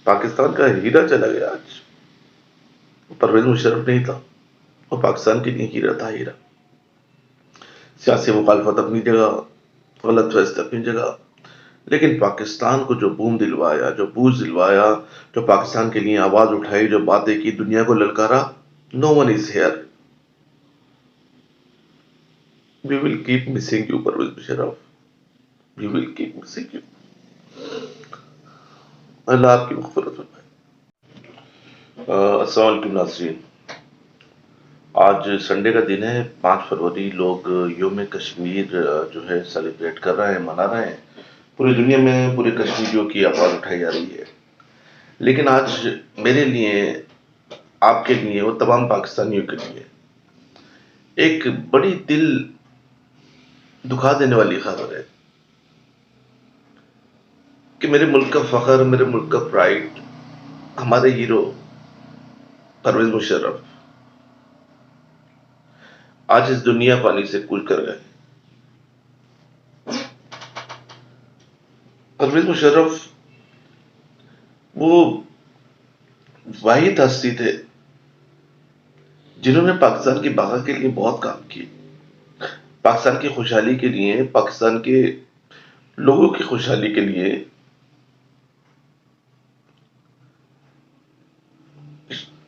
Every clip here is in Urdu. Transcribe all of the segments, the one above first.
پاکستان کا ہیرا چلا گیا آج. پرویز مشرف نہیں تھا، وہ پاکستان کے لیے ہیرا تھا. ہیرا سیاسی مخالفت اپنی جگہ، غلط فیصلے اپنی جگہ، لیکن پاکستان کو جو بوم دلوایا، جو بوجھ دلوایا، جو پاکستان کے لیے آواز اٹھائی، جو باتیں کی، دنیا کو للکارا، no one is here. We will keep missing you Pervez Musharraf, we will keep missing you. اللہ آپ کی مغفرت فرمائے. السلام علیکم ناظرین. آج سنڈے کا دن ہے، 5 فروری. لوگ یوم کشمیر جو ہے سیلیبریٹ کر رہے ہیں، منا رہے ہیں. پوری دنیا میں پورے کشمیریوں کی آواز اٹھائی جا رہی ہے. لیکن آج میرے لیے، آپ کے لیے، وہ تمام پاکستانیوں کے لیے ایک بڑی دل دکھا دینے والی خبر ہے کہ میرے ملک کا فخر، میرے ملک کا پرائڈ، ہمارے ہیرو پرویز مشرف آج اس دنیا فانی سے کوچ کر گئے. پرویز مشرف وہ واحد ہستی تھے جنہوں نے پاکستان کی بقا کے لیے بہت کام کیے، پاکستان کی خوشحالی کے لیے، پاکستان کے لوگوں کی خوشحالی کے لیے.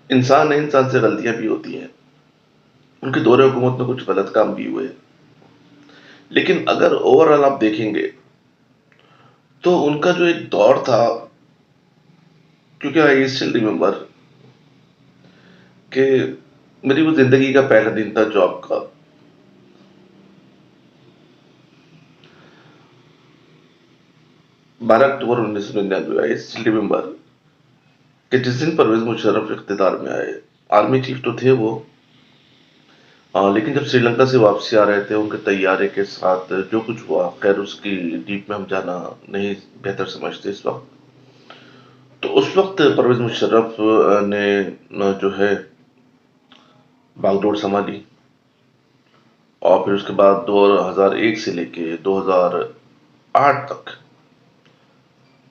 انسان ہے، انسان سے غلطیاں بھی ہوتی ہیں، ان کے دور حکومت میں کچھ غلط کام بھی ہوئے، لیکن اگر اوورآل آپ دیکھیں گے تو ان کا جو ایک دور تھا، کیونکہ آئی اسٹل ریمبر کہ میری وہ زندگی کا پہلا دن تھا جاب کا. 12 اکتوبر 1999. آئی اسٹل ریمبر کہ جس دن پرویز مشرف اقتدار میں آئے. آرمی چیف تو تھے وہ، لیکن جب سری لنکا سے واپسی آ رہے تھے ان کے طیارے کے ساتھ جو کچھ ہوا، خیر اس کی ڈیپ میں ہم جانا نہیں بہتر سمجھتے اس وقت. تو اس وقت پرویز مشرف نے جو ہے باغ ڈور سنبھالی، اور پھر اس کے بعد 2001 سے لے کے 2008 تک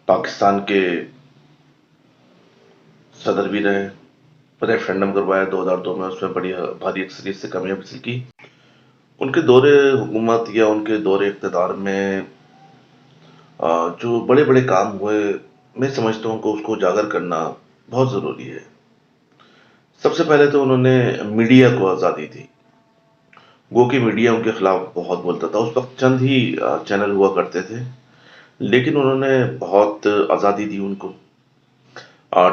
پاکستان کے صدر بھی رہے. ریفرینڈم کروایا 2002 میں، اس میں بڑی بھاری اکثریت سے کامیابی حاصل کی. ان کے دور حکومت یا ان کے دور اقتدار میں جو بڑے بڑے کام ہوئے، میں سمجھتا ہوں کہ اس کو اجاگر کرنا بہت ضروری ہے. سب سے پہلے تو انہوں نے میڈیا کو آزادی دی. گو کہ میڈیا ان کے خلاف بہت بولتا تھا، اس وقت چند ہی چینل ہوا کرتے تھے، لیکن انہوں نے بہت آزادی دی ان کو.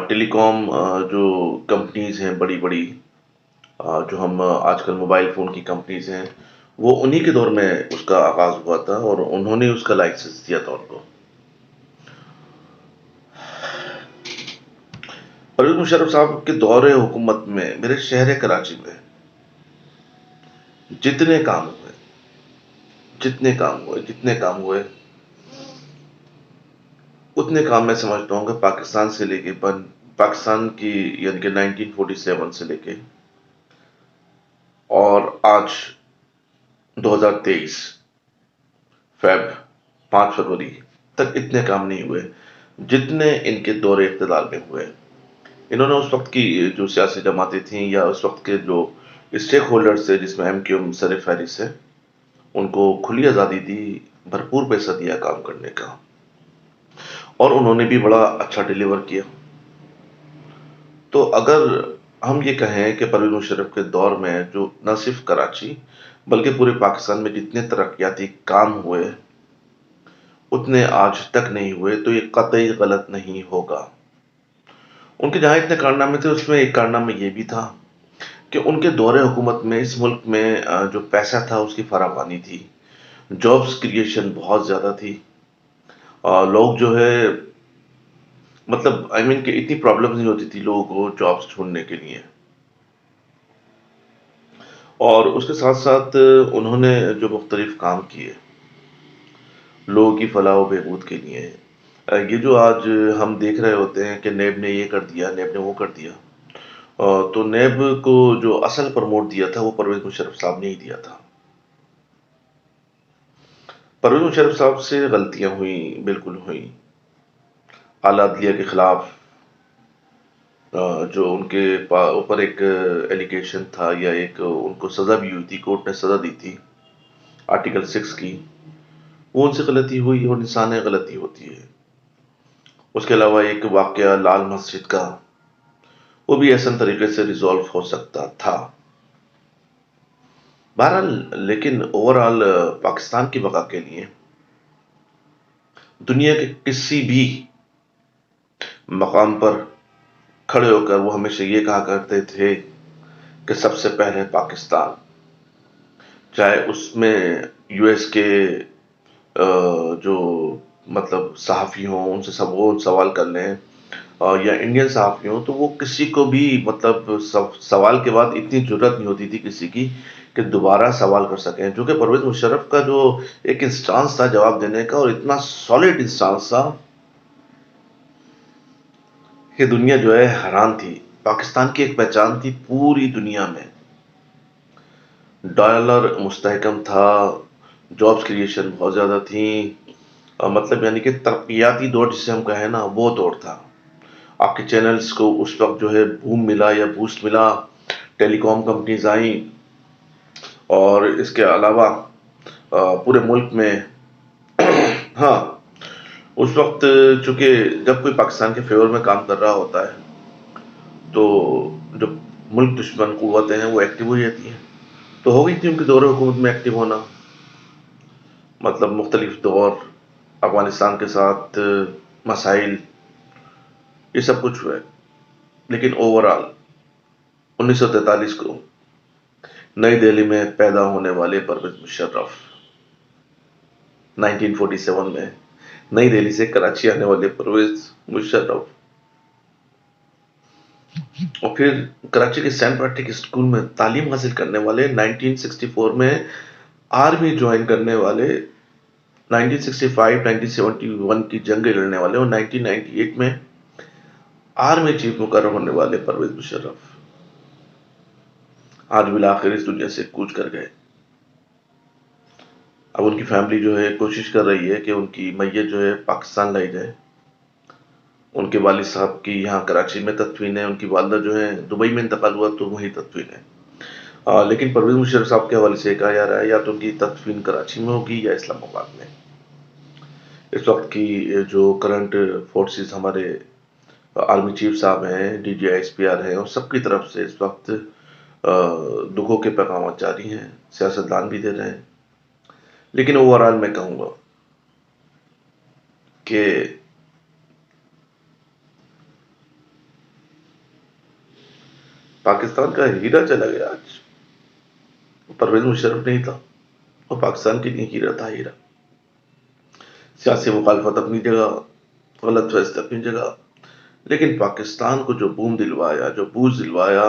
ٹیلی کام جو کمپنیز ہیں بڑی بڑی، جو ہم آج کل موبائل فون کی کمپنیز ہیں، وہ انہی کے دور میں اس کا آغاز ہوا تھا، اور انہوں نے اس کا لائسنس دیا تھا ان کو. پرویز مشرف صاحب کے دور حکومت میں میرے شہر کراچی میں جتنے کام ہوئے، اتنے کام میں سمجھتا ہوں کہ پاکستان سے لے کے پاکستان کی، یعنی کہ 1947 سے لے کے اور آج 2023 فیب 5 فروری تک اتنے کام نہیں ہوئے جتنے ان کے دور اقتدار میں ہوئے. انہوں نے اس وقت کی جو سیاسی جماعتیں تھیں یا اس وقت کے جو اسٹیک ہولڈرز تھے، جس میں ایم کیو ایم سر فہرست ہے، ان کو کھلی آزادی دی، بھرپور پیسہ دیا کام کرنے کا، اور انہوں نے بھی بڑا اچھا ڈیلیور کیا. تو اگر ہم یہ کہیں کہ پرویز مشرف کے دور میں جو نہ صرف کراچی بلکہ پورے پاکستان میں جتنے ترقیاتی کام ہوئے اتنے آج تک نہیں ہوئے، تو یہ قطعی غلط نہیں ہوگا. ان کے جہاں اتنے کارنامے تھے، اس میں ایک کارنامہ یہ بھی تھا کہ ان کے دور حکومت میں اس ملک میں جو پیسہ تھا اس کی فراوانی تھی، جابز کریشن بہت زیادہ تھی. لوگ جو ہے، مطلب آئی مین کہ اتنی پرابلمز نہیں ہوتی تھی لوگوں کو جابز ڈھونڈنے کے لیے. اور اس کے ساتھ ساتھ انہوں نے جو مختلف کام کیے لوگوں کی فلاح و بہبود کے لیے، یہ جو آج ہم دیکھ رہے ہوتے ہیں کہ نیب نے یہ کر دیا، نیب نے وہ کر دیا، تو نیب کو جو اصل پروموٹ دیا تھا وہ پرویز مشرف صاحب نے ہی دیا تھا. پرویز مشرف صاحب سے غلطیاں ہوئیں، بالکل ہوئیں. اعلیٰ عدلیہ کے خلاف جو ان کے اوپر ایک ایلیگیشن تھا یا ایک ان کو سزا بھی ہوئی تھی، کورٹ نے سزا دی تھی آرٹیکل 6 کی، وہ ان سے غلطی ہوئی اور انسان ہے غلطی ہوتی ہے۔ اس کے علاوہ ایک واقعہ لال مسجد کا، وہ بھی احسن طریقے سے ریزالو ہو سکتا تھا۔ بہرحال لیکن اوورآل پاکستان کی بقا کے لیے دنیا کے کسی بھی مقام پر کھڑے ہو کر وہ ہمیشہ یہ کہا کرتے تھے کہ سب سے پہلے پاکستان، چاہے اس میں یو ایس کے جو مطلب صحافی ہوں ان سے سب وہ سوال کر لیں، یا انڈین صحافی ہوں، تو وہ کسی کو بھی مطلب سوال کے بعد اتنی جرت نہیں ہوتی تھی کسی کی کہ دوبارہ سوال کر سکیں، جو کہ پرویز مشرف کا جو ایک انسٹانس تھا جواب دینے کا، اور اتنا سالڈ انسٹانس تھا کہ دنیا جو ہے حیران تھی۔ پاکستان کی ایک پہچان تھی پوری دنیا میں، ڈالر مستحکم تھا، جابس کریشن بہت زیادہ تھیں، مطلب یعنی کہ ترقیاتی دور جسے ہم کہیں نا، وہ دور تھا۔ آپ کے چینلز کو اس وقت جو ہے بوم ملا یا بوسٹ ملا، ٹیلی کام کمپنیز آئیں، اور اس کے علاوہ پورے ملک میں ہاں اس وقت چونکہ جب کوئی پاکستان کے فیور میں کام کر رہا ہوتا ہے تو جو ملک دشمن قوتیں ہیں وہ ایکٹیو ہو جاتی ہیں، تو ہو گئی تھی ان کے دور حکومت میں ایکٹیو ہونا، مطلب مختلف دور افغانستان کے ساتھ مسائل، یہ سب کچھ ہوئے۔ لیکن اوورآل 1943 کو نئی دہلی میں پیدا ہونے والے پرویز مشرف، 1947 میں نئی دہلی سے کراچی آنے والے پرویز مشرف، اور پھر کراچی کے سینٹ پیٹرک اسکول میں تعلیم حاصل کرنے والے، 1964 میں آرمی جوائن کرنے والے، 1965 1971 کی جنگیں لڑنے والے، اور 1998 میں آرمی چیف مقرر ہونے والے پرویز مشرف آج بالآخر اس دنیا سے کوچ کر گئے۔ اب ان کی فیملی جو ہے کوشش کر رہی ہے کہ ان کی میت جو ہے پاکستان لائی جائے۔ ان کے والد صاحب کی یہاں کراچی میں تدفین ہے، ان کی والدہ جو ہے دبئی میں انتقال ہوا تو وہی تدفین ہے۔ لیکن پرویز مشرف صاحب کے حوالے سے کہا جا رہا ہے یا تو ان کی تدفین کراچی میں ہوگی یا اسلام آباد میں۔ اس وقت کی جو کرنٹ فورسز ہمارے آرمی چیف صاحب ہیں، D G I S P R ہیں، اور سب کی طرف سے اس وقت دکھوں کے پیغامات جاری ہیں، سیاستدان بھی دے رہے ہیں۔ لیکن اوورآل میں کہوں گا کہ پاکستان کا ہیرا چلا گیا آج، پرویز مشرف نہیں تھا، اور پاکستان کے لیے ہیرا تھا، ہیرا۔ سیاسی مخالفت اپنی جگہ، غلط فیصلے اپنی جگہ، لیکن پاکستان کو جو بوم دلوایا، جو بوجھ دلوایا،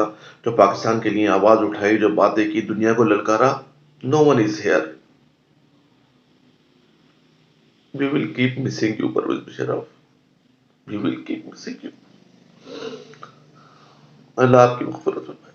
جو پاکستان کے لیے آواز اٹھائی، جو باتیں کی، دنیا کو للکارا، no one is here, we will keep missing you Pervez Musharraf, we will keep missing you. اللہ آپ کی مغفرت فرمائے۔